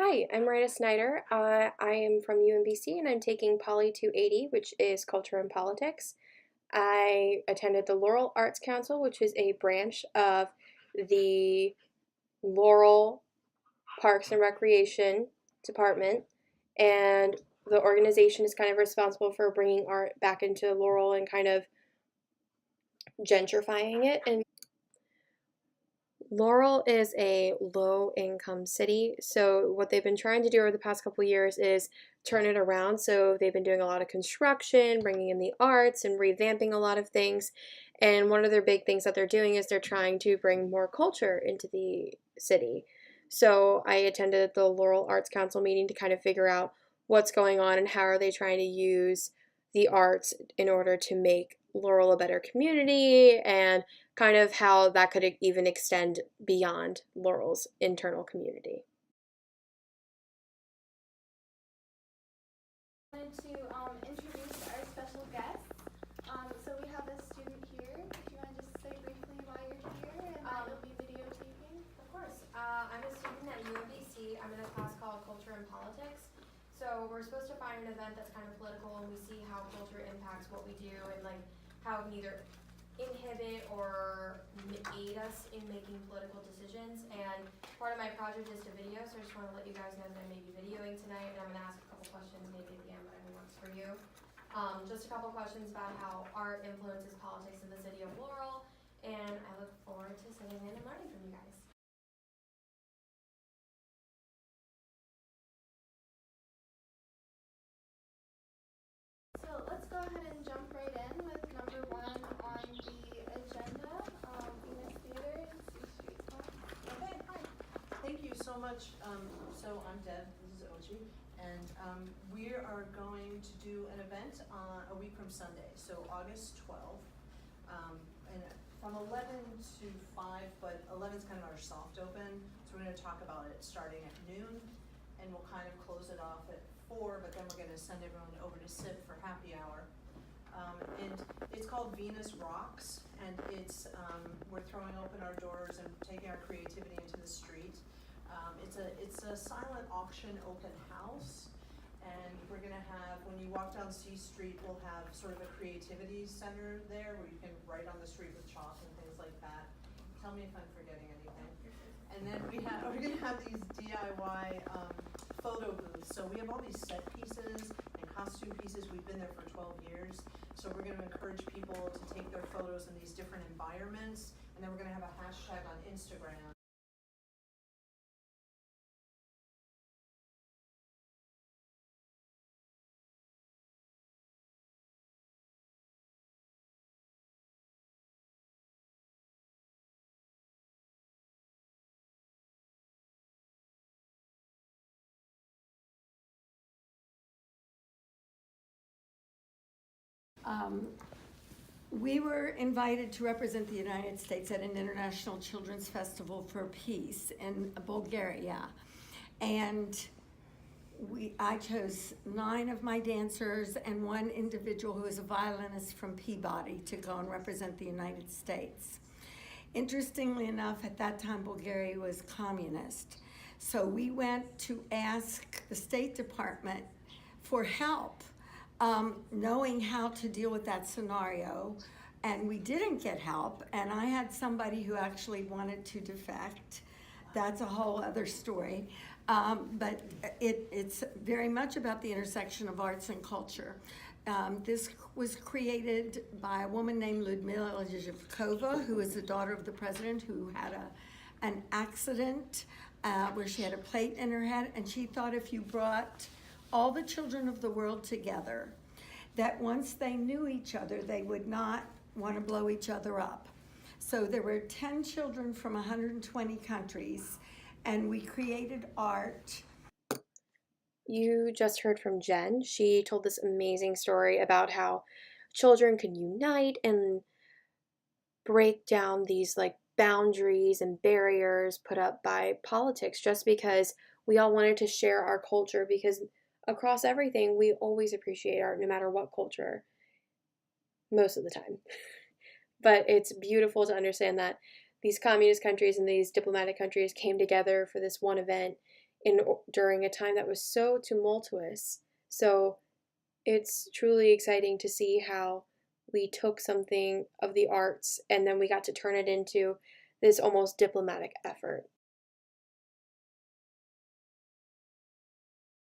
Hi, I'm Rita Snyder. I am from UMBC and I'm taking Poly 280, which is Culture and Politics. I attended the Laurel Arts Council, which is a branch of the Laurel Parks and Recreation Department, and the organization is kind of responsible for bringing art back into Laurel and kind of gentrifying it. And Laurel is a low income city, so what they've been trying to do over the past couple years is turn it around. So they've been doing a lot of construction, bringing in the arts, and revamping a lot of things. And one of their big things that they're doing is they're trying to bring more culture into the city. So I attended the Laurel Arts Council meeting to kind of figure out what's going on and how are they trying to use the arts in order to make Laurel a better community, and kind of how that could even extend beyond Laurel's internal community. I wanted to introduce our special guest. So we have a student here. If you want to just say briefly why you're here and that you'll be videotaping. Of course. I'm a student at UMBC. I'm in a class called Culture and Politics. So we're supposed to find an event that's kind of political, and we see how culture impacts what we do, and like how it can either inhibit or aid us in making political decisions. And part of my project is to video, so I just want to let you guys know that I may be videoing tonight, and I'm going to ask a couple questions maybe at the end, whatever works for you. Just a couple questions about how art influences politics in the city of Laurel, and I look forward to sitting in and learning from you guys. So let's go ahead and jump right in with number one on the agenda, Venus Theater and C Street Talk. Okay, hi. Thank you so much. So I'm Deb, this is Ochi, and we are going to do an event a week from Sunday, so August 12th, and from 11 to 5, but 11 is kind of our soft open, so we're going to talk about it starting at noon, and we'll kind of close it off at 4, but then we're going to send everyone over to SIP for happy hour. And it's called Venus Rocks, and it's we're throwing open our doors and taking our creativity into the street. It's a silent auction open house, and we're gonna have, when you walk down C Street, we'll have sort of a creativity center there where you can write on the street with chalk and things like that. Tell me if I'm forgetting anything. And then we're gonna have these DIY photo booths. So we have all these set pieces and costume pieces. We've been there for 12 years. So we're gonna encourage people to take their photos in these different environments, and then we're gonna have a hashtag on Instagram. Um, we were invited to represent the United States at an International Children's Festival for Peace in Bulgaria. And I chose 9 of my dancers and 1 individual who is a violinist from Peabody to go and represent the United States. Interestingly enough, at that time, Bulgaria was communist. So we went to ask the State Department for help, knowing how to deal with that scenario, and we didn't get help, and I had somebody who actually wanted to defect. That's a whole other story, but it's very much about the intersection of arts and culture. This was created by a woman named Ludmila Zhivkova, who is the daughter of the president, who had an accident where she had a plate in her head, and she thought if you brought all the children of the world together, that once they knew each other, they would not want to blow each other up. So there were 10 children from 120 countries, and we created art. You just heard from Jen. She told this amazing story about how children can unite and break down these like boundaries and barriers put up by politics, just because we all wanted to share our culture, because across everything we always appreciate art no matter what culture, most of the time. But it's beautiful to understand that these communist countries and these diplomatic countries came together for this one event, during a time that was so tumultuous. So it's truly exciting to see how we took something of the arts and then we got to turn it into this almost diplomatic effort.